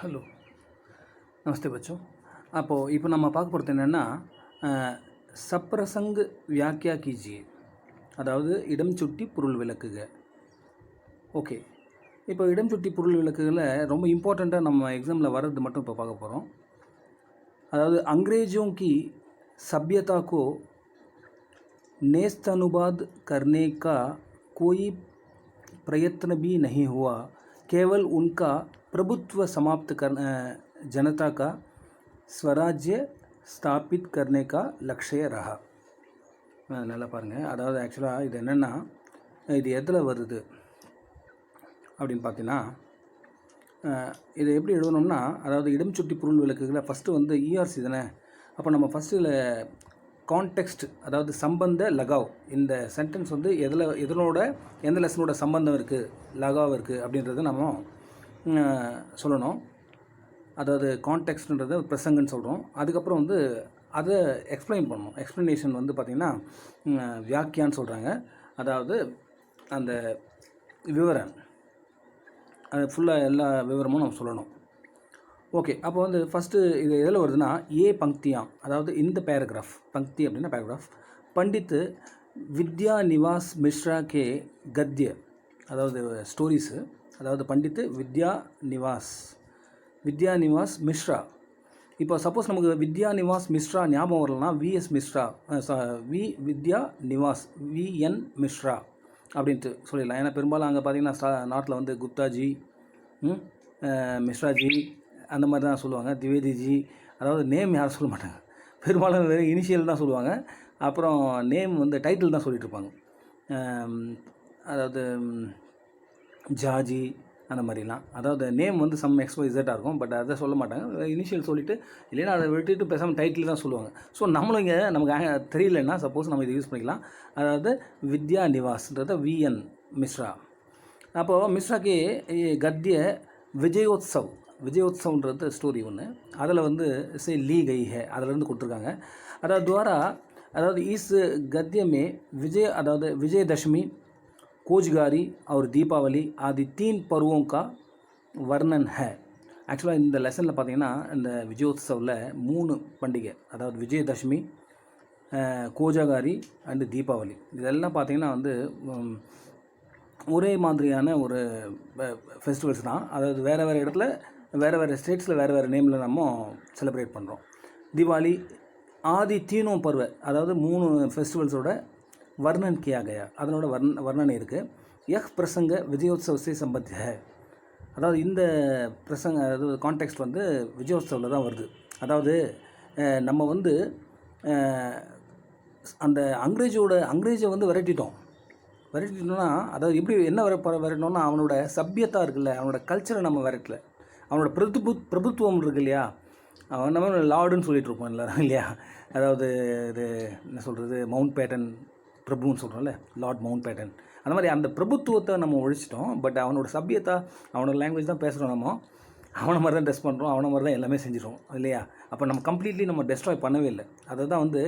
Hello, नमस्ते बच्चों। இப்போ நம்ம பார்க்க போகிறது என்னென்னா, சப்ரசங் வியாக்கியா கீஜியே, அதாவது இடம் சுட்டி பொருள் விளக்குக. ஓகே, இப்போ இடம் சுட்டி பொருள் விளக்குகளில் ரொம்ப இம்பார்ட்டண்ட்டாக நம்ம எக்ஸாமில் வர்றது மட்டும் இப்போ பார்க்க போகிறோம். அதாவது अंग्रेजों की सभ्यता को नेस्तनुबाद करने का कोई प्रयत्न भी नहीं हुआ, केवल उनका प्रभुत्व समाप्त कर जनता का स्वराज्य स्थापित करने का लक्ष्य रहा. நல்லா பாருங்கள். அதாவது ஆக்சுவலாக இது என்னென்னா, இது எதில் வருது அப்படின்னு பார்த்தீங்கன்னா, இதை எப்படி எழுதணும்னா, அதாவது இடம் சுட்டி பொருள் விளக்குகளை ஃபஸ்ட்டு வந்து இஆர்சி தானே. அப்போ நம்ம ஃபஸ்ட்டு இதில் கான்டெக்ஸ்ட், அதாவது சம்பந்த லகாவ், இந்த சென்டென்ஸ் வந்து எதனோட எந்த லெசனோட சம்பந்தம் இருக்குது, லகாவ் இருக்குது அப்படின்றத நம்ம சொல்லணும். அதாவது கான்டெக்ஸ்ட்ன்றதை பிரசங்கன்னு சொல்கிறோம். அதுக்கப்புறம் வந்து அதை எக்ஸ்பிளைன் பண்ணணும். எக்ஸ்ப்ளனேஷன் வந்து பார்த்திங்கன்னா வியாக்கியான்னு சொல்கிறாங்க. அதாவது அந்த விவரம், அது ஃபுல்லாக எல்லா விவரமும் நம்ம சொல்லணும். ஓகே, அப்போ வந்து ஃபஸ்ட்டு இது எதில் வருதுன்னா, ஏ பங்க்தியாம், அதாவது இந்த பேராகிராஃப், பங்க்தி அப்படின்னா பேராகிராஃப், பண்டித் வித்யா நிவாஸ் மிஸ்ரா கே கத்ய, அதாவது ஸ்டோரிஸு, அதாவது பண்டித் வித்யா நிவாஸ் மிஸ்ரா. இப்போ சப்போஸ் நமக்கு வித்யா நிவாஸ் மிஸ்ரா ஞாபகம் வரலன்னா, விஎஸ் மிஸ்ரா, வித்யா நிவாஸ் விஎன் மிஸ்ரா அப்படின்ட்டு சொல்லிடலாம். ஏன்னா பெரும்பாலும் அங்கே பார்த்திங்கன்னா நாட்டில் வந்து குப்தாஜி, மிஸ்ராஜி அந்த மாதிரி தான் சொல்லுவாங்க, திவேதிஜி. அதாவது நேம் யாரும் சொல்ல மாட்டாங்க, பெரும்பாலும் வெறும் இனிஷியல் தான் சொல்லுவாங்க. அப்புறம் நேம் வந்து டைட்டில் தான் சொல்லிகிட்டு இருப்பாங்க. அதாவது ஜாஜி அந்த மாதிரிலாம். அதாவது நேம் வந்து சம் XYZ இருக்கும், பட் அதை சொல்ல மாட்டாங்க, இனிஷியல் சொல்லிவிட்டு, இல்லைன்னா அதை விட்டுட்டு பேசாமல் டைட்டில் தான் சொல்லுவாங்க. ஸோ நம்மளும் இங்கே நமக்கு தெரியலன்னா சப்போஸ் நம்ம இதை யூஸ் பண்ணிக்கலாம். அதாவது வித்யா நிவாஸ்ன்றத விஎன் மிஸ்ரா. அப்போது மிஸ்ராக்கு கத்திய விஜயோத்சவ்ன்றது ஸ்டோரி ஒன்று, அதில் வந்து லீ கை ஹே அதிலேருந்து கொடுத்துருக்காங்க. அதாவது துவாரா, அதாவது இஸ் கத்தியமே அதாவது விஜயதசமி, कोजगारी और दीपावली आदि 3 पर्वों का वर्णन है. ஆக்சுவலாக இந்த லெசனில் பார்த்திங்கன்னா, இந்த விஜயோத்சவில் 3 பண்டிகை, அதாவது விஜயதசமி, கோஜாகாரி அண்டு தீபாவளி, இதெல்லாம் பார்த்திங்கன்னா வந்து ஒரே மாதிரியான ஒரு ஃபெஸ்டிவல்ஸ் தான். அதாவது வேறு இடத்துல வேறு ஸ்டேட்ஸில் வேறு நேமில் நம்ம செலிப்ரேட் பண்ணுறோம். தீபாவளி ஆதி தீனோம் பருவ, அதாவது 3 ஃபெஸ்டிவல்ஸோட वर्णन किया गया, அதனோட வர்ணனை இருக்குது. யஹ் பிரசங்க விஜயோத்சவ சே சம்பந்த் ஹை, அதாவது இந்த பிரசங்க, அதாவது கான்டெக்ஸ்ட் வந்து விஜயோத்சவில் தான் வருது. அதாவது நம்ம வந்து அந்த அங்கிரேஜை வந்து விரட்டிட்டோம்னா, அதாவது எப்படி என்ன விரட்டினோம்னா, அவனோட சபியத்தா இருக்குல்ல, அவனோட கல்ச்சரை நம்ம விரட்டல, அவனோட பிரபுத்துவம் இருக்கு இல்லையா, அவன் நம்ம லார்டுன்னு சொல்லிகிட்டு இருப்போம் எல்லோரும் இல்லையா. அதாவது இது என்ன சொல்கிறது, மவுண்ட் பேட்டன் பிரபுன்னு சொல்கிறோம்ல, லார்ட் மவுண்ட் பேட்டன், அந்த மாதிரி அந்த பிரபுத்துவத்தை நம்ம ஒழிச்சிட்டோம். பட் அவனோட சபியத்தா, அவனோட லாங்குவேஜ் தான் பேசுகிறோம், நம்ம அவனை மாதிரி தான் ட்ரெஸ் பண்ணுறோம், அவனை மாதிரி தான் எல்லாமே செஞ்சிடும் இல்லையா. அப்போ நம்ம கம்ப்ளீட்லி நம்ம டெஸ்ட்ராய் பண்ணவே இல்லை. அதை தான் வந்து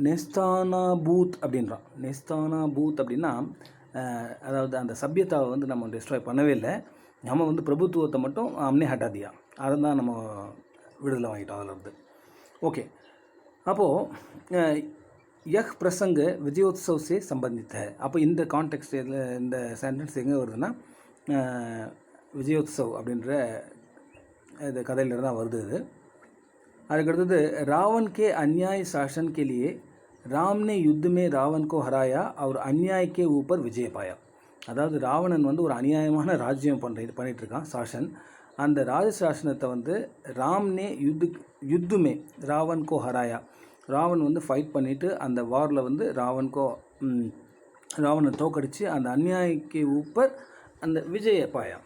நெஸ்தானாபூத் அப்படின்றான். நெஸ்தானாபூத் அப்படின்னா, அதாவது அந்த சபியத்தாவை வந்து நம்ம டெஸ்ட்ராய் பண்ணவே இல்லை, நம்ம வந்து பிரபுத்துவத்தை மட்டும் அம்னே ஹட்டாதியா, அதை தான் நம்ம விடுதலை வாங்கிட்டோம் அதில். ஓகே, அப்போது யஹ் பிரசங்க விஜயோத்சவ் சே சம்பந்தித்த, அப்போ இந்த கான்டெக்ஸ்ட் இதில் இந்த சென்டென்ஸ் எங்கே வருதுன்னா, விஜயோத்சவ் அப்படின்ற இந்த கதையில தான் வருது இது. அதுக்கடுத்தது रावण के अन्याय शासन के लिए राम ने युद्ध में रावण को हराया और अन्याय के ऊपर विजय पाया. அதாவது ராவணன் வந்து ஒரு அநியாயமான ராஜ்யம் பண்ணிகிட்டு இருக்கான், சாசன். அந்த ராஜசாசனத்தை வந்து ராம்னே யுத்துமே ராவன் கோ ஹராயா, ராவன் வந்து ஃபைட் பண்ணிவிட்டு அந்த வாரில் வந்து ராவனை தோக்கடித்து அந்த அநியாயக்கு ஊப்பர் அந்த விஜய பாயா,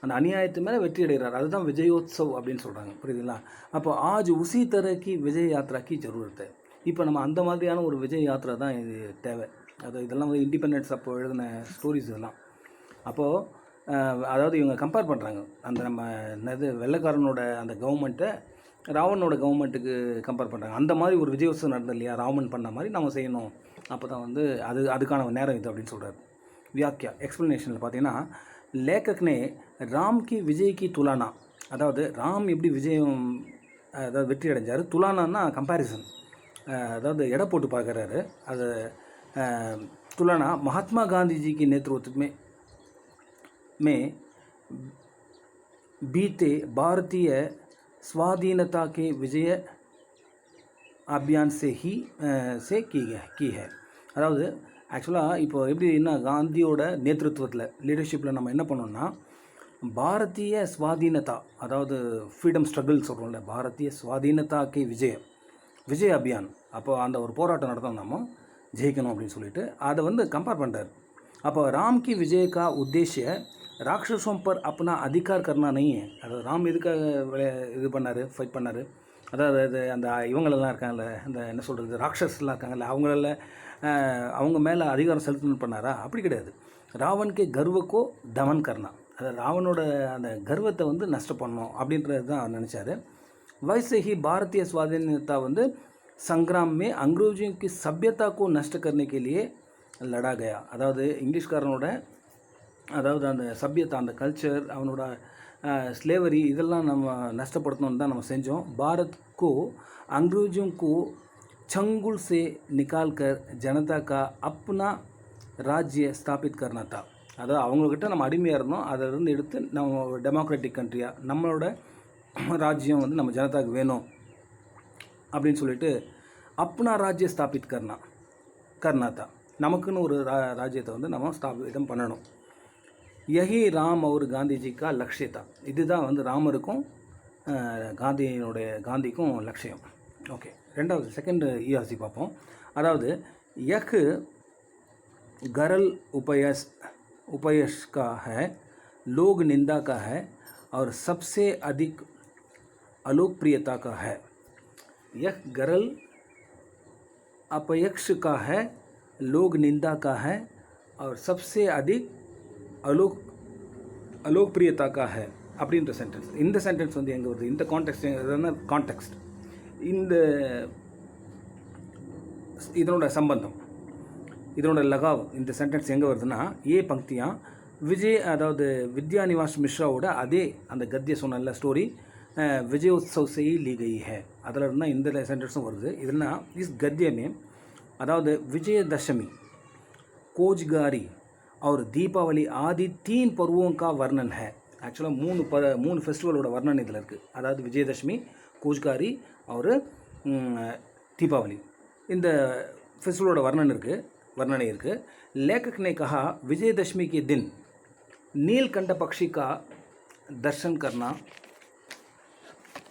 அந்த அநியாயத்து மேலே வெற்றி அடைகிறார். அதுதான் விஜயோத்சவ் அப்படின்னு சொல்கிறாங்க, புரியுதுங்களா. அப்போ ஆஜ் உசி தரக்கி விஜய் யாத்ராக்கி ஜரூரத்தை, இப்போ நம்ம அந்த மாதிரியான ஒரு விஜய் யாத்திரை தான் இது தேவை. இதெல்லாம் வந்து இண்டிபெண்டன்ஸ் அப்போ எழுதின ஸ்டோரிஸ் இதெல்லாம். அப்போது அதாவது இவங்க கம்பேர் பண்ணுறாங்க, அந்த நம்ம என்னது வெள்ளைக்காரனோட அந்த கவர்மெண்ட்டை ராவனோட கவர்மெண்ட்டுக்கு கம்பேர் பண்ணுறாங்க. அந்த மாதிரி ஒரு விஜயோத்சவம் நடந்தது இல்லையா, ராவன் பண்ண மாதிரி நம்ம செய்யணும், அப்போ தான் வந்து அதுக்கான நேரம் இது அப்படின்னு சொல்கிறார். வியாக்கியா எக்ஸ்ப்ளனேஷனில் பார்த்தீங்கன்னா லேखक ने राम की विजय की तुलना, அதாவது ராம் எப்படி விஜயம் அதாவது வெற்றி அடைஞ்சார், துலானான்னா கம்பேரிசன், அதாவது எடை போட்டு பார்க்குறாரு. அது तुलना महात्मा गांधी जी के नेतृत्व में बीते भारतीय स्वाधीनता के विजय अभियान से ही से की है. அதாவது ஆக்சுவலாக இப்போ எப்படின்னா காந்தியோட நேतृत्वத்தில் லீடர்ஷிப்பில் நம்ம என்ன பண்ணோம்னா பாரதிய ஸ்வாதீனதா, அதாவது ஃப்ரீடம் ஸ்ட்ரகிள் சொல்கிறோம்ல, பாரதிய ஸ்வாதீனதாக்கு விஜய் அபியான், அப்போ அந்த ஒரு போராட்டம் நடத்தோம் நம்ம ஜெயிக்கணும் அப்படின்னு சொல்லிட்டு அதை வந்து கம்பேர் பண்ணுறாரு. அப்போ ராம் கி விஜய் கா உத்தேஷ்ய ராட்சஸோं पर अपना अधिकार करना नहीं है. அதாவது ராம் எதுக்காக இது பண்ணார், ஃபைட் பண்ணார், அதாவது அந்த இவங்களெல்லாம் இருக்காங்கல்ல, அந்த என்ன சொல்கிறது ராட்சஸ்லாம் இருக்காங்கல்ல, அவங்க மேலே அதிகாரம் செலுத்தணும் பண்ணாரா? அப்படி கிடையாது. ராவனுக்கு கர்வக்கோ தமன் கர்னா, அதாவது ராவனோட அந்த கர்வத்தை வந்து நஷ்டம் பண்ணணும் அப்படின்றது தான் அவர் நினச்சார். वैसे ही भारतीय स्वाधीनता வந்து संग्राम में अंग्रेजों की सभ्यता को नष्ट करने के लिए लड़ा गया. அதாவது இங்கிலீஷ்காரனோட அதாவது அந்த சभ्यता அந்த கல்ச்சர் அவனோட ஸ்லேவரி இதெல்லாம் நம்ம நஷ்டப்படுத்தணும்னு தான் நம்ம செஞ்சோம். பாரத் को अंग्रेजों को चंगुल से निकाल कर जनता का अपना राज्य स्थापित करना था. அதாவது அவங்கக்கிட்ட நம்ம அடிமையாக இருந்தோம், அதிலிருந்து எடுத்து நம்ம டெமோக்ராட்டிக் கண்ட்ரியாக நம்மளோட ராஜ்யம் வந்து நம்ம ஜனதாவுக்கு வேணும் அப்படின்னு சொல்லிட்டு அப்னா ராஜ்ய ஸ்தாபித் கர்னாத்தா, நமக்குன்னு ஒரு ராஜ்யத்தை வந்து நம்ம ஸ்தாபிதம் பண்ணணும். யஹி ராம் அவர் காந்திஜிக்கா லட்சியத்தா, இதுதான் வந்து ராமருக்கும் காந்திக்கும் லட்சியம். ஓகே, ரெண்டாவது செகண்ட் ஈஆர்சி பார்ப்போம். அதாவது யக் கரல் उपयश का है, लोग निंदा का है और सबसे अधिक अलोकप्रियता का है. यह गरल अपयश का है, लोग निंदा का है और सबसे अधिक अलोकप्रियता का है அப்படின்ற சென்டென்ஸ். இந்த சென்டென்ஸ் வந்து எங்கே வருது, இந்த கான்டெக்ஸ்ட் இந்த இதனோட சம்பந்தம், இதனோட லகாவ், இந்த சென்டென்ஸ் எங்கே வருதுன்னா ஏ பங்கியான் விஜய், அதாவது வித்யா நிவாஸ் மிஸ்ராவோட அதே அந்த கத்திய சொன்ன ஸ்டோரி விஜயோத்சவ் செய் லீ கை ஹே, அதில் இருந்தால் இந்த சென்டென்ஸும் வருது. இதுனா இஸ் கத்தியமே அதாவது விஜயதசமி, கோஜ்காரி और दीपावली आदि 3 पर्वों का वर्णन है. ஆக்சுவலாக மூணு ஃபெஸ்டிவலோட வர்ணனை இதில் இருக்குது. அதாவது விஜயதசமி, கோஜ்காரி और தீபாவளி, இந்த ஃபெஸ்டிவலோட वर्णने இருக்குது. लेखक ने कहा विजयदशमी के दिन नीलकंठ पक्षी का दर्शन करना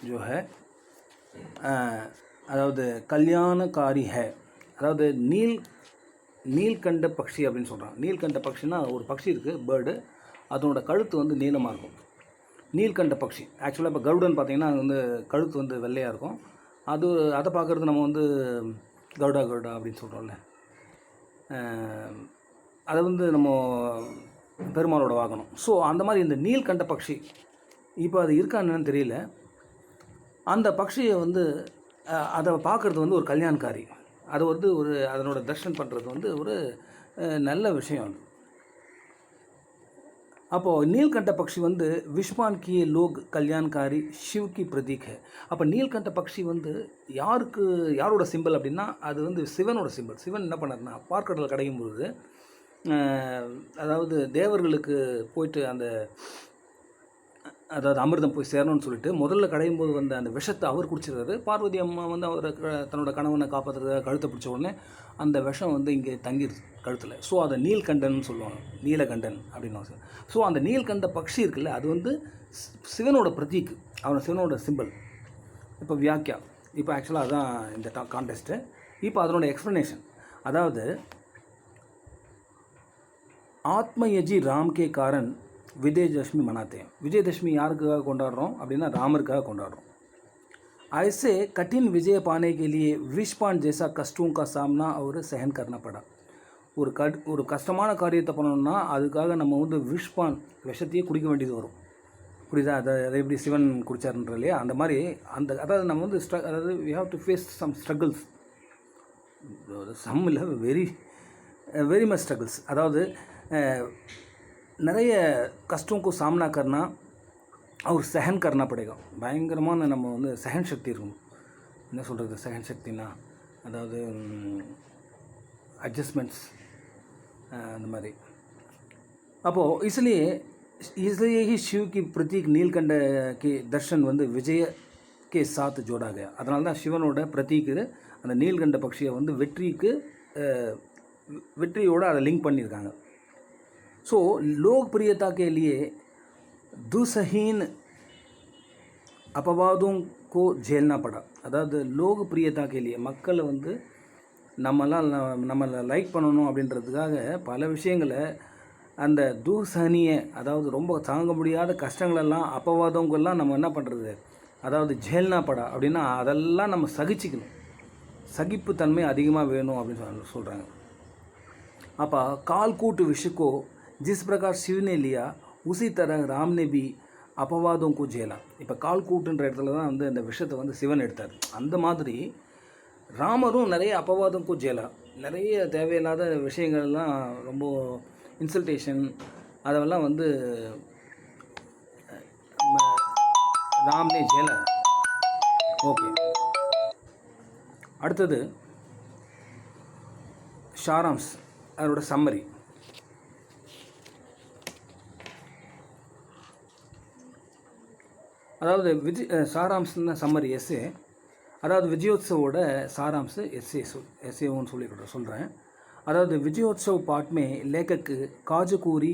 जो है அதாவது கல்யாணக்காரி है. அதாவது நீல்கண்ட பக்ஷி அப்படின்னு சொல்கிறான். நீல்கண்ட பக்ஷினா ஒரு பக்ஷி இருக்குது, பேர்டு, அதனோட கழுத்து வந்து நீளமாக இருக்கும். நீல்கண்ட பக்ஷி ஆக்சுவலாக இப்போ கருடன் பார்த்திங்கன்னா அது வந்து கழுத்து வந்து வெள்ளையாக இருக்கும். அதை பார்க்குறது நம்ம வந்து கருடா அப்படின்னு சொல்கிறோம்ல, அதை வந்து நம்ம பெருமாளோட வாகனம். ஸோ அந்த மாதிரி இந்த நீல்கண்ட பக்ஷி இப்போ அது இருக்கான்னு தெரியல. அந்த பக்ஷியை வந்து அதை பார்க்குறது வந்து ஒரு கல்யாண்காரி, அது வந்து ஒரு அதனோட தர்ஷன் பண்ணுறது வந்து ஒரு நல்ல விஷயம் அது. அப்போது நீல்கண்ட பக்ஷி வந்து விஷ்வான் கி லோக் கல்யாண்காரி சிவ் கி பிரதீக் ஹை. அப்போ நீல்கண்ட பக்ஷி வந்து யாரோட சிம்பிள் அப்படின்னா அது வந்து சிவனோட சிம்பிள். சிவன் என்ன பண்ணார்னா பார்க்கடலில் கடையும் பொழுது அதாவது தேவர்களுக்கு போயிட்டு அதாவது அமிர்தம் போய் சேரணும்னு சொல்லிட்டு முதல்ல கடையும் போது வந்த அந்த விஷத்தை அவர் குடிச்சிடுறாரு. பார்வதி அம்மா வந்து அவரை தன்னோட கணவனை காப்பாற்றுறதுக்காக கழுத்தை பிடிச்ச உடனே அந்த விஷம் வந்து இங்கே தங்கிடுது கழுத்தில். ஸோ அதை நீல்கண்டன் சொல்லுவாங்க, நீலகண்டன் அப்படின்னு. ஸோ அந்த நீல்கண்ட பக்ஷி இருக்குல்ல, அது வந்து சிவனோட பிரதீக், அவன் சிவனோட சிம்பிள். இப்போ வியாக்கியா, இப்போ ஆக்சுவலாக அதுதான் இந்த கான்டெஸ்ட்டு. இப்போ அதனோட எக்ஸ்ப்ளனேஷன், அதாவது ஆத்மயஜி ராம் கே காரன் விஜயதசமி மனாத்தே. விஜயதசமி யாருக்காக கொண்டாடுறோம் அப்படின்னா ராமருக்காக கொண்டாடுறோம். ऐसे कठिन विजय पाने के लिए विषपान जैसा कष्टों का सामना और सहन करना पड़ा. ஒரு கஷ்டமான காரியத்தை பண்ணணும்னா அதுக்காக நம்ம வந்து விஷப்பான் விஷத்தையே குடிக்க வேண்டியது வரும். புரியுதா? அதை எப்படி சிவன் குடித்தார்ன்ற இல்லையா, அந்த மாதிரி அதாவது நம்ம வந்து அதாவது we have to face some struggles, some இல்லை வெரி மச் ஸ்ட்ரகிள்ஸ். அதாவது நிறைய कष्टों को सामना करना और सहन करना पड़ेगा. பயங்கரமான நம்ம வந்து சகன் சக்தி இருக்கணும். என்ன சொல்கிறது சகன் சக்தினா, அதாவது एडजस्टमेंट्स அந்த மாதிரி. அப்போது इसलिए ही शिव की प्रतीक नीलकंठ के दर्शन வந்து விஜய के साथ जोड़ा गया. அதனால தான் சிவனோட பிரதீக் அந்த நீல்கண்ட பக்ஷியை வந்து வெற்றியோடு அதை லிங்க் பண்ணியிருக்காங்க. ஸோ लोकप्रियता के लिए दुसहीन अपवादों को झेलना पड़ा. அதாவது लोकप्रियता के लिए மக்களை வந்து நம்மளை லைக் பண்ணணும் அப்படின்றதுக்காக பல விஷயங்களை அந்த தூசணியை, அதாவது ரொம்ப தாங்க முடியாத கஷ்டங்களெல்லாம் அப்பவாதங்கள்லாம் நம்ம என்ன பண்ணுறது, அதாவது झेलना पड़ा அப்படின்னா அதெல்லாம் நம்ம சகிச்சிக்கணும். சகிப்புத்தன்மை அதிகமாக வேணும் அப்படின்னு சொல்கிறாங்க. அப்போ कालकूट विषय को जिस प्रकार शिव ने लिया उसी तरह राम ने भी अपवादों को झेला. இப்போ கால்கூட்டுன்ற இடத்துல தான் வந்து அந்த விஷயத்தை வந்து சிவன் எடுத்தார். அந்த மாதிரி ராமரும் நிறைய அப்பவாதம் ஜேலா, நிறைய தேவையில்லாத விஷயங்கள்லாம், ரொம்ப இன்சல்டேஷன் அதெல்லாம் வந்து ராம்னே ஜேலா. ஓகே, அடுத்தது ஷாராம்ஸ், அதோட சம்மரி. அதாவது சாராம்ஸ்னா சம்மரி எஸ்ஏ, அதாவது விஜயோத்சவோட சாராம்ஸ் எஸ்ஏன்னு சொல்கிறேன். अதாவது विजयोत्सव पाठ में लेखक काजकूरी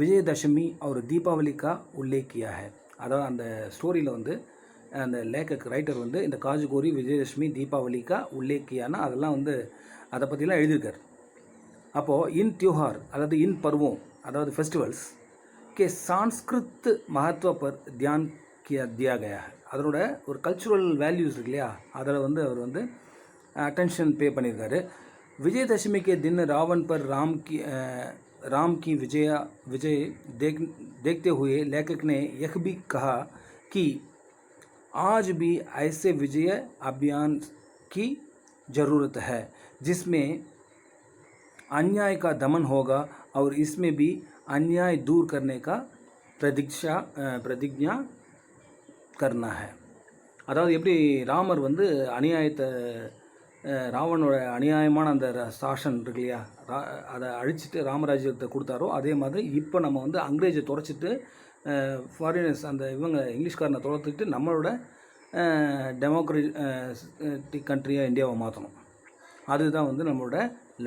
विजयदशमी और दीपावली का उल्लेख किया है. அதாவது அந்த ஸ்டோரியில் வந்து அந்த லேखक ரைட்டர் வந்து இந்த காஜகூரி விஜயதசமி தீபாவளி கா உல்லேக் கியானா அதெல்லாம் வந்து அதை பற்றிலாம் எழுதியிருக்கார். அப்போது இன் त्योहार அதாவது இன் பருவம், அதாவது ஃபெஸ்டிவல்ஸ் के सांस्कृत महत्व पर ध्यान दिया गया है. அதனோட ஒரு கல்ச்சுரல் வேல்யூஸ் இருக்கு இல்லையா, அதில் வந்து அவர் வந்து अटेंशन पे பண்ணியிருக்காரு. विजयदशमी के दिन रावण पर राम की विजय देखते हुए लेखक ने यह भी कहा कि आज भी ऐसे विजय अभियान की ज़रूरत है जिसमें अन्याय का दमन होगा और इसमें भी अन्याय दूर करने का प्रतिज्ञा करना है. அதாவது எப்படி ராமர் வந்து அநியாயத்தை, ராவனோட அநியாயமான அந்த சாசன் இருக்கு இல்லையா, அதை அழிச்சிட்டு ராமராஜ்யத்தை கொடுத்தாரோ, அதே மாதிரி இப்போ நம்ம வந்து அங்கிரேஜை துடைச்சிட்டு ஃபாரினர்ஸ் அந்த இவங்க இங்கிலீஷ்காரனை துரத்துக்கிட்டு நம்மளோட டெமோக்ராட்டிக் கண்ட்ரியாக இந்தியாவை மாற்றணும். அதுதான் வந்து நம்மளோட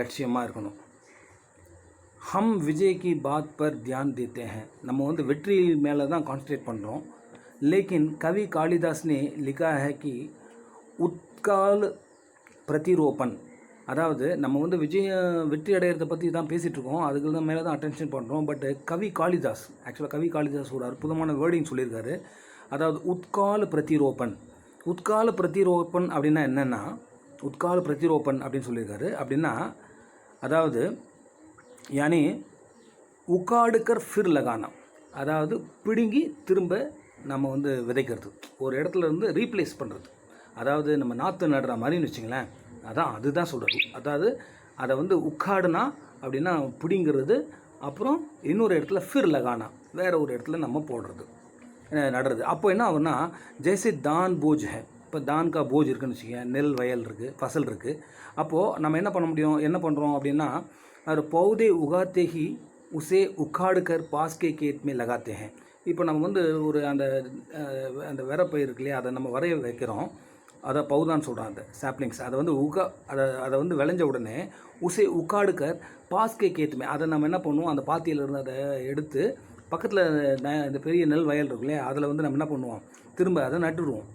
லட்சியமாக இருக்கணும். ஹம் விஜய் கி பாத் பர் தியான் தேते हैं, நம்ம வந்து வெற்றி மேலே தான் கான்சன்ட்ரேட் பண்ணுறோம். लेकिन कवि कालिदास ने लिखा है कि उत्काल प्रतिरोपण, அதாவது நம்ம வந்து வெற்றி அடையிறத பற்றி தான் பேசிகிட்ருக்கோம், அதுக்கு தான் மேலே தான் அட்டென்ஷன் பண்ணுறோம். பட் கவி காளிதாஸ், ஆக்சுவலாக கவி காளிதாஸ் ஒரு அற்புதமான வேர்டிங் சொல்லியிருக்காரு. அதாவது உத்கால பிரதிரோப்பன். உத்கால பிரதிரோப்பன் அப்படின்னா என்னென்னா, உத்கால பிரதிரோப்பன் அப்படின்னு சொல்லியிருக்காரு. அப்படின்னா அதாவது யானி உக்காடுக்கர் ஃபிர் லகானா, அதாவது பிடுங்கி திரும்ப நம்ம வந்து விதைக்கிறது, ஒரு இடத்துல இருந்து ரீப்ளேஸ் பண்ணுறது. அதாவது நம்ம நாற்று நடுற மாதிரின்னு வச்சுங்களேன், அதுதான் சொல்கிறது. அதாவது அதை வந்து உக்காடுனா அப்படின்னா பிடிங்கிறது, அப்புறம் இன்னொரு இடத்துல ஃபிர் லகானா வேறு ஒரு இடத்துல நம்ம போடுறது, நடுறது. அப்போ என்ன ஆகுன்னா, ஜெய்சே தான் போஜ் ஹே, இப்போ தான் கா போஜ் இருக்குதுன்னு வச்சுக்கோங்க, நெல் வயல் இருக்குது, ஃபசல் இருக்குது. அப்போது நம்ம என்ன பண்ண முடியும், என்ன பண்ணுறோம் அப்படின்னா, அது பௌதே உகாத்தே ஹி உசே உக்காடுக்கர் பாஸ்கே கேட் மே லகாத்தே ஹே. இப்போ நம்ம வந்து ஒரு அந்த விரப்பை இருக்கு இல்லையா, அதை நம்ம வரைய வைக்கிறோம், அதை பௌதான்னு சொல்கிறோம். அந்த சாப்ளிங்ஸ் அதை வந்து அதை வந்து விளைஞ்ச உடனே உசே உக்காடுக்கர் பாஸ்கே கேத்துமே, அதை நம்ம என்ன பண்ணுவோம், அந்த பாத்தியிலேருந்து அதை எடுத்து பக்கத்தில் இந்த பெரிய நெல் வயல் இருக்கு இல்லையா, அதில் வந்து நம்ம என்ன பண்ணுவோம், திரும்ப அதை நட்டுடுவோம்.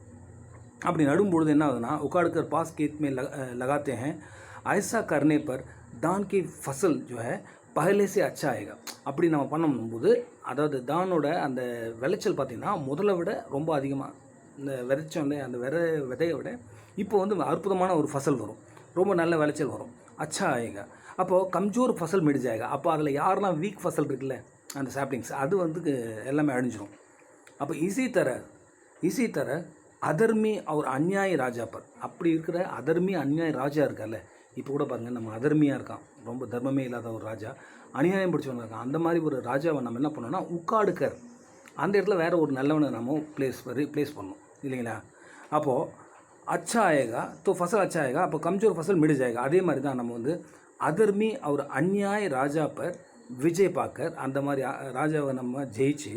அப்படி நடும்பொழுது என்ன ஆகுதுன்னா, உக்காடுக்கர் पास खेत में लगाते हैं, ऐसा करने पर धान की फसल जो है पहले से अच्छा आएगा. அப்படி நம்ம பண்ணும்போது, அதாவது தானோட அந்த விளைச்சல் பார்த்திங்கன்னா முதல்ல விட ரொம்ப அதிகமாக, இந்த விதைச்சோம் இல்லையா, அந்த விதையை விட இப்போ வந்து அற்புதமான ஒரு ஃபசல் வரும், ரொம்ப நல்ல விளைச்சல் வரும், அச்சா ஆயிगा. அப்போது கம்ஜோர் ஃபசல் மிட் जाएगा. அப்போ அதில் யாரெல்லாம் வீக் ஃபசல் இருக்குல்ல, அந்த சாப்ளிங்ஸ், அது வந்து எல்லாமே அழிஞ்சிரும். அப்போ இசி தர அதர்மி அவர் அந்நியாய ராஜா பர், அப்படி இருக்கிற அதர்மி அந்நியாய ராஜா இருக்கார்ல, இப்போ கூட பாருங்கள், நம்ம அதர்மியாக இருக்கான், ரொம்ப தர்மமே இல்லாத ஒரு ராஜா, அநியாயம் பிடிச்சவங்க இருக்கான். அந்த மாதிரி ஒரு ராஜாவை நம்ம என்ன பண்ணோம்னா உட்காடுக்கர், அந்த இடத்துல வேறு ஒரு நல்லவனை நம்ம ப்ளேஸ் பண்ணோம் இல்லைங்களா. அப்போது अच्छा आएगा तो फसल अच्छा आएगा, அப்போ कमज़ोर फसल मिट जाएगा. அதே மாதிரி தான் நம்ம வந்து அதர்மி और अन्याय ராஜா பர் விஜய் பாக்கர், அந்த மாதிரி ராஜாவை நம்ம ஜெயிச்சு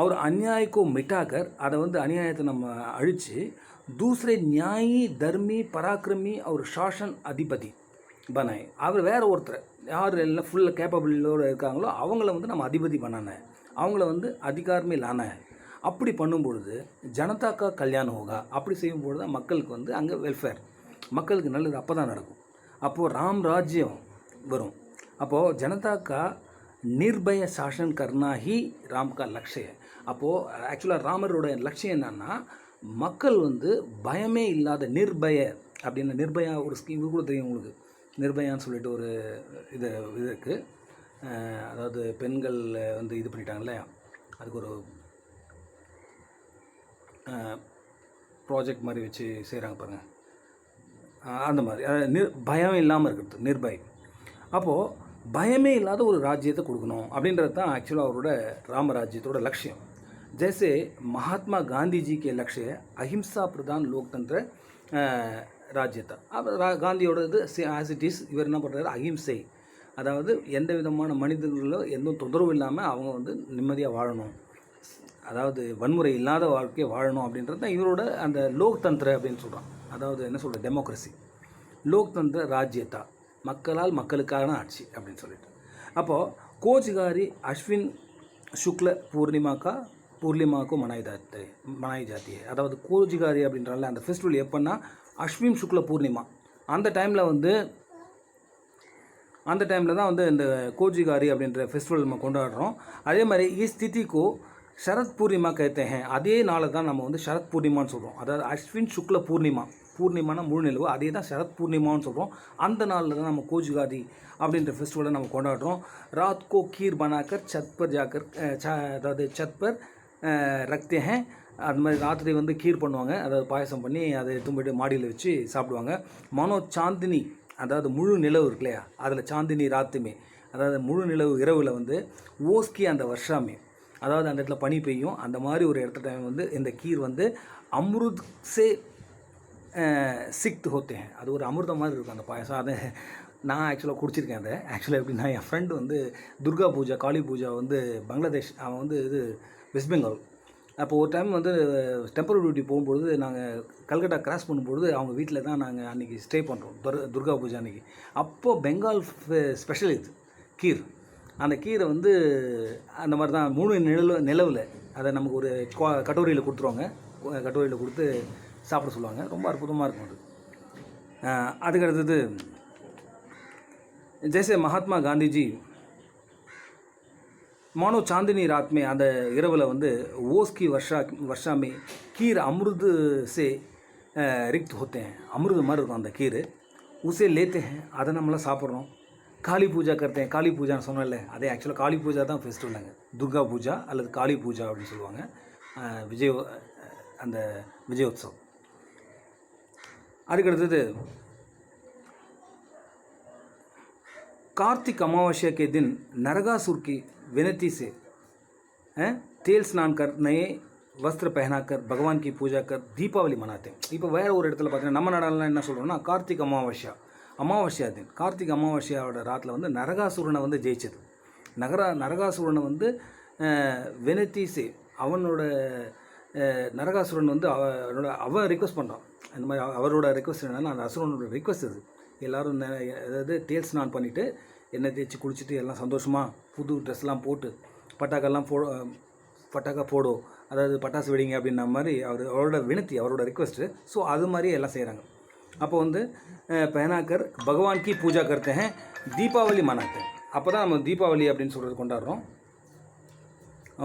और अन्याय को मिटाकर, அதை வந்து அநியாயத்தை நம்ம அழித்து दूसरे न्यायी धर्मी पराक्रमी और शासन अधिपति बनाए. அவர் வேறு ஒருத்தர் யார் எல்லாம் ஃபுல்லாக கேப்பபிலிட்டியோடு இருக்காங்களோ அவங்கள வந்து நம்ம அதிபதி பண்ணானேன், அவங்கள வந்து அதிகாரமே லானேன். அப்படி பண்ணும்பொழுது ஜனதாக்கா கல்யாணம் ஹோகா, அப்படி செய்யும்பொழுது தான் மக்களுக்கு வந்து அங்கே வெல்ஃபேர், மக்களுக்கு நல்லது அப்போ தான் நடக்கும். அப்போது ராம் ராஜ்யம் வரும். அப்போது ஜனதாக்கா நிர்பய சாசன் கர்னா ஹி ராம் கா லக்ஷ்ய. அப்போது ஆக்சுவலாக ராமரோட லட்சியம் என்னன்னா மக்கள் வந்து பயமே இல்லாத நிர்பய அப்படின்னு, நிர்பயா ஒரு ஸ்கீம் இது கூட தெரியும் உங்களுக்கு, நிர்பயான்னு சொல்லிட்டு ஒரு இது இருக்குது. அதாவது பெண்கள் வந்து இது பண்ணிட்டாங்களே, அதுக்கு ஒரு ப்ராஜெக்ட் மாதிரி வச்சு செய்கிறாங்க பாருங்கள், அந்த மாதிரி பயம் இல்லாமல் இருக்கிறது நிர்பய். அப்போது பயமே இல்லாத ஒரு ராஜ்யத்தை கொடுக்கணும் அப்படின்றது தான் ஆக்சுவலாக அவரோட ராமராஜ்யத்தோட லட்சியம். जैसे महात्मा गांधी जी के लक्ष्य अहिंसा प्रधान लोकतंत्र राज्य था. अब காந்தியோட இது ஆஸ் இட் இஸ், இவர் என்ன பண்ணுறாரு, அஹிம்சை, அதாவது எந்த விதமான மனிதர்களும் எந்த தொந்தரவும் இல்லாமல் அவங்க வந்து நிம்மதியாக வாழணும், அதாவது வன்முறை இல்லாத வாழ்க்கையை வாழணும் அப்படின்றது தான் இவரோட அந்த லோக்தந்திர அப்படின்னு சொல்கிறான். அதாவது என்ன சொல்கிறது, டெமோக்ரஸி, லோக்தந்திர ராஜ்யத்தா, மக்களால் மக்களுக்கான ஆட்சி அப்படின்னு சொல்லிட்டு. அப்போது கோஜ்காரி அஸ்வின் शुक्ल பூர்ணிமாவுக்கு மனாய் ஜாத்தி. அதாவது கோஜிகாரி அப்படின்றால அந்த ஃபெஸ்டிவல் எப்போன்னா அஸ்வின் சுக்ல பூர்ணிமா, அந்த டைமில் தான் வந்து இந்த கோஜிகாரி அப்படின்ற ஃபெஸ்டிவல் நம்ம கொண்டாடுறோம். அதே மாதிரி ஸ்திதிக்கு சரத் பூர்ணிமா कहते அதே நாளை தான் நம்ம வந்து சரத் பூர்ணிமான்னு சொல்கிறோம். அதாவது அஸ்வின் சுக்ல பூர்ணிமானா முழு நிலவு, அதே தான் சரத் பூர்ணிமான்னு சொல்கிறோம். அந்த நாளில் தான் நம்ம கோஜிகாரி அப்படின்ற ஃபெஸ்டிவலை நம்ம கொண்டாடுறோம். ராத் கோ கீர் பனாக்கர் சத் பர் ஜாக்கர், அதாவது சத் பர் ரக்தே ஹேன், அது மாதிரி ராத்திரி வந்து கீர் பண்ணுவாங்க, அதாவது பாயசம் பண்ணி அதை எடுத்து போய்ட்டு மாடியில் வச்சு சாப்பிடுவாங்க. மனோ சாந்தினி, அதாவது முழு நிலவு இருக்கு இல்லையா, அதில் சாந்தினி ராத்துமே, அதாவது முழு நிலவு இரவில் வந்து ஓஸ்கி அந்த வருஷாமே, அதாவது அந்த இடத்துல பனி பெய்யும், அந்த மாதிரி ஒரு இடத்துல டைம் வந்து இந்த கீர் வந்து அம்ருத் சே சிக்த் ஹோத்தே ஹேன், அது ஒரு அமிர்தம் மாதிரி இருக்கும் அந்த பாயசம். அதை நான் ஆக்சுவலாக குடிச்சிருக்கேன். அதை ஆக்சுவலாக எப்படின்னா, என் ஃப்ரெண்டு வந்து துர்கா பூஜா காளி பூஜா வந்து பங்களாதேஷ், அவன் வந்து இது வெஸ்ட் பெங்கால். அப்போ ஒரு டைம் வந்து டெம்பரரி டியூட்டி போகும்பொழுது நாங்கள் கல்கட்டா கிராஸ் பண்ணும்பொழுது அவங்க வீட்டில் தான் நாங்கள் அன்றைக்கி ஸ்டே பண்ணுறோம் துர்கா பூஜா அன்றைக்கி. அப்போது பெங்கால் ஸ்பெஷல் இது கீர், அந்த கீரை வந்து அந்த மாதிரி தான் முழு நிலவில் அதை நமக்கு ஒரு கட்டோரியில் கொடுத்துருவாங்க, கட்டோரியில் கொடுத்து சாப்பிட சொல்லுவாங்க. ரொம்ப அற்புதமாக இருக்கும் அது. அதுக்கு அடுத்தது जैसे महात्मा गांधी जी मानो चांदनी रात में அந்த இரவில் வந்து ஓஸ் की वर्षा में खीर अमृत से रिक्त होते हैं, अमृत மாதிரி இருக்கும் அந்த கீர், उसे लेते हैं, அதை நம்மளாம் சாப்பிட்றோம். காளி பூஜா करते हैं, காளி பூஜான்னு சொன்னல, அதே ஆக்சுவலாக காளி பூஜா தான் ஃபெஸ்டிவலுங்க, துர்கா பூஜா அல்லது காளி பூஜா அப்படின்னு சொல்லுவாங்க, அந்த விஜயோத்சவ். அதுக்கடுத்தது कार्तिक अमावस्या के दिन नरकासुर की विनती से तेल स्नान कर नए वस्त्र पहनाकर भगवान की पूजा कर दीपावली मनाते हैं. இப்போ வேறு ஒரு இடத்துல பார்த்தீங்கன்னா நம்ம நாடெல்லாம் என்ன சொல்கிறோம்னா கார்த்திக் அமாவாஸ்யா தின், கார்த்திக் அமாவாஸ்யாவோட ராத்தில் வந்து நரகாசுரனை வந்து ஜெயிச்சது. நரகாசுரனை வந்து வினத்தி சே, அவனோட நரகாசுரன் வந்து அவன் ரிக்வஸ்ட் பண்ணுறான். இந்த மாதிரி அவரோட ரிக்வஸ்ட் என்னன்னா, அந்த அசுரனோட ரிக்வஸ்ட் அது எல்லோரும் அதாவது தேல் ஸ்நான் பண்ணிவிட்டு எண்ணெய் தேய்ச்சி குளிச்சுட்டு எல்லாம் சந்தோஷமாக புது ட்ரெஸ்லாம் போட்டு பட்டாக்கா போடும், அதாவது பட்டாசு வெடிங்க அப்படின்ன மாதிரி அவரோட வினத்தி, அவரோட ரிக்வெஸ்ட்டு. ஸோ அது மாதிரி எல்லாம் செய்கிறாங்க. அப்போ வந்து பஹனாக்கர் பகவான் கி பூஜா करते हैं, தீபாவளி மனாते हैं. அப்போ தான் நம்ம தீபாவளி அப்படின்னு சொல்கிறது கொண்டாடுறோம்.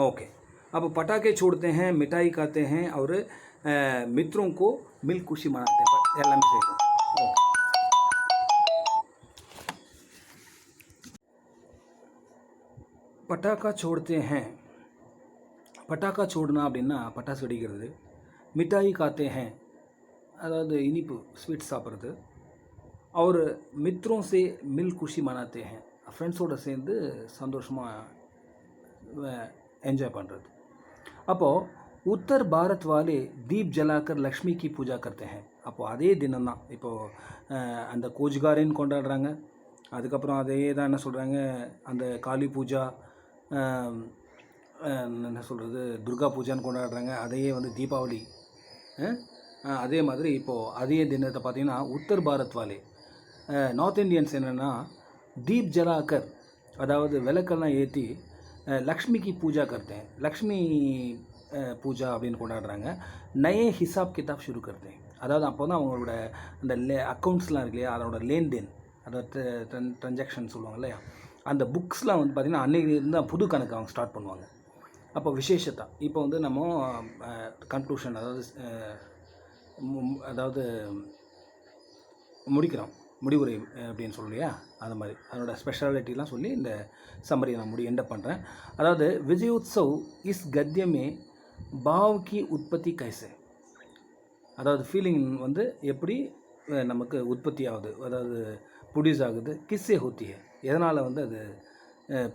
ஓகே, அப்போ பட்டாக்கே छोड़ते हैं, मिठाई खाते हैं और मित्रों को मिल खुशी मनाते हैं, எல்லாமே செய்கிறோம். ஓகே, பட்டாக்கா छोड़ते हैं, பட்டாக்கா छोड़ना அப்படின்னா பட்டாசு வெடிக்கிறது. மிட்டாய் காத்தே ஹேன், அதாவது இனிப்பு ஸ்வீட் சாப்பிட்றது. और मित्रों से मिल खुशी मनाते हैं. ஃப்ரெண்ட்ஸோடு சேர்ந்து சந்தோஷமாக என்ஜாய் பண்ணுறது. அப்போது उत्तर भारत वाले दीप जलाकर लक्ष्मी की पूजा करते हैं. அப்போது அதே தினம் தான் இப்போது அந்த கோஜ்காரின்னு கொண்டாடுறாங்க. அதுக்கப்புறம் அதே தான் என்ன சொல்கிறாங்க, அந்த காளி பூஜா, என்ன சொல்கிறது, துர்கா பூஜான்னு கொண்டாடுறாங்க. அதையே வந்து தீபாவளி. அதே மாதிரி இப்போது அதே தினத்தை பார்த்திங்கன்னா உத்தர் பாரத் வாலே நார்த் இண்டியன்ஸ் என்னென்னா தீப் ஜலாக்கர், அதாவது விளக்கெல்லாம் ஏற்றி லக்ஷ்மிக்கு பூஜா கர்த்தேன், லக்ஷ்மி பூஜா அப்படின்னு கொண்டாடுறாங்க. நயே ஹிசாப் கிதாப் ஷுரு கர்த்தேன். அதாவது அப்போ தான் அவங்களோட அந்த அக்கௌண்ட்ஸ்லாம் இருக்கு இல்லையா, அதோட லேன்தேன், அதாவது ட்ரான்சாக்ஷன் சொல்லுவாங்க இல்லையா, அந்த புக்ஸ்லாம் வந்து பார்த்திங்கன்னா அன்றைக்கி இருந்தால் புது கணக்கு அவங்க ஸ்டார்ட் பண்ணுவாங்க. அப்போ விசேஷத்தா இப்போ வந்து நம்ம கன்க்ளூஷன், அதாவது முடிக்கிறோம், முடிவுரை அப்படின்னு சொல்லியா, அது மாதிரி அதனோட ஸ்பெஷாலிட்டிலாம் சொல்லி இந்த சம்மரியை நான் எண்ட் பண்ணுறேன். அதாவது விஜயோத்சவ் இஸ் கத்தியமே பாவ் கி உற்பத்தி கைசே, அதாவது ஃபீலிங் வந்து எப்படி நமக்கு உற்பத்தி ஆகுது, அதாவது ப்ரொடியூஸ் ஆகுது, கிஸ்ஸே ஹோத்தி ஹை, எதனால் வந்து அது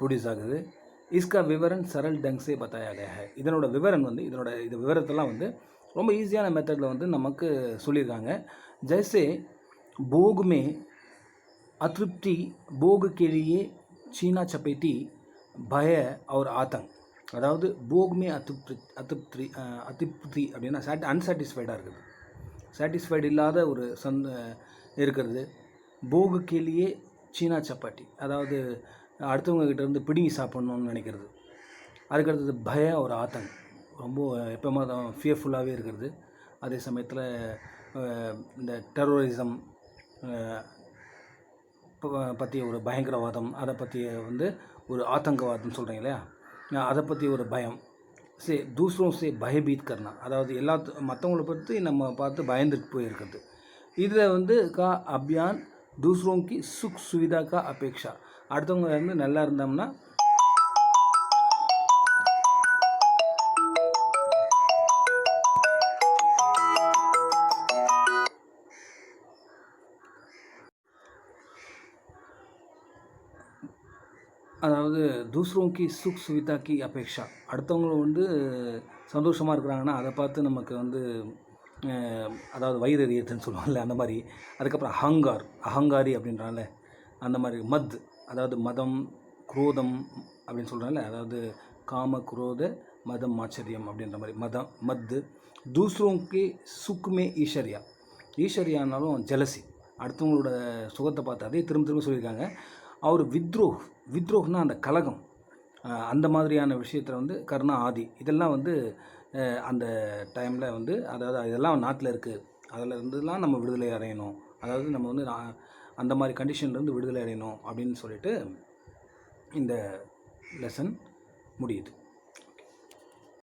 ப்ரொடியூஸ் ஆகுது, இஸ்கா விவரன் சரல் டங் சே பத்தாயா கயா ஹை. இதனோட விவரன் வந்து இது விவரத்தெல்லாம் வந்து ரொம்ப ஈஸியான மெத்தடில் வந்து நமக்கு சொல்லியிருக்காங்க. ஜெய்சே भोग में अतृप्ति, भोग के लिए छीना चपेटी, भय और आतंक. அதாவது போக் மே அதிருப்தி அப்படின்னா அன்சாட்டிஸ்ஃபைடாக இருக்குது, சாட்டிஸ்ஃபைடு இல்லாத ஒரு இருக்கிறது. போகு கேலியே சீனா சப்பாட்டி, அதாவது அடுத்தவங்ககிட்ட இருந்து பிடுங்கி சாப்பிட்ணுன்னு நினைக்கிறது. அதுக்கடுத்தது பய ஒரு ஆத்தங்க், ரொம்ப எப்போமா தான் ஃபியர்ஃபுல்லாகவே இருக்கிறது. அதே சமயத்தில் இந்த டெரரிசம் பற்றிய ஒரு பயங்கரவாதம், அதை பற்றிய வந்து ஒரு ஆத்தங்கவாதம் சொல்கிறீங்க இல்லையா, அதை பற்றி ஒரு பயம். தூசரோं से பயபீத் கர்னா, அதாவது மற்றவங்களை பற்றி நம்ம பார்த்து பயந்துட்டு போயிருக்கிறது. இதில் வந்து கா அபியான் दूसरों की सुख सुविधा का अपेक्षा, அடுத்தவங்க வந்து நல்லா இருந்தோம்னா அதாவது தூசரோங்கி சுக் சுவிதாக்கி அபேக்ஷா, அடுத்தவங்க வந்து சந்தோஷமாக இருக்கிறாங்கன்னா அதை பார்த்து நமக்கு வந்து அதாவது வயிறு எறியதுன்னு சொல்லுவாங்கள்ல அந்த மாதிரி. அதுக்கப்புறம் அகங்காரி அப்படின்றாங்கல்ல அந்த மாதிரி. அதாவது மதம், குரோதம் அப்படின்னு சொல்கிறாங்கல்ல, அதாவது காம குரோத மதம் ஆச்சரியம் அப்படின்ற மாதிரி மத். தூசரோங்கி சுக்குமே ஈஸ்வரியானாலும் ஜலசி, அடுத்தவங்களோட சுகத்தை பார்த்து அதே திரும்ப சொல்லியிருக்காங்க. அவர் வித்ரோஹ்னா அந்த கலகம், அந்த மாதிரியான விஷயத்தில் வந்து கர்ணா ஆதி, இதெல்லாம் வந்து அந்த டைமில் வந்து, அதாவது இதெல்லாம் நாட்டில் இருக்குது, அதில் இருந்துலாம் நம்ம விடுதலை அடையணும், அதாவது நம்ம வந்து அந்த மாதிரி கண்டிஷன்லேருந்து விடுதலை அடையணும் அப்படின்னு சொல்லிட்டு இந்த லெசன் முடியுது.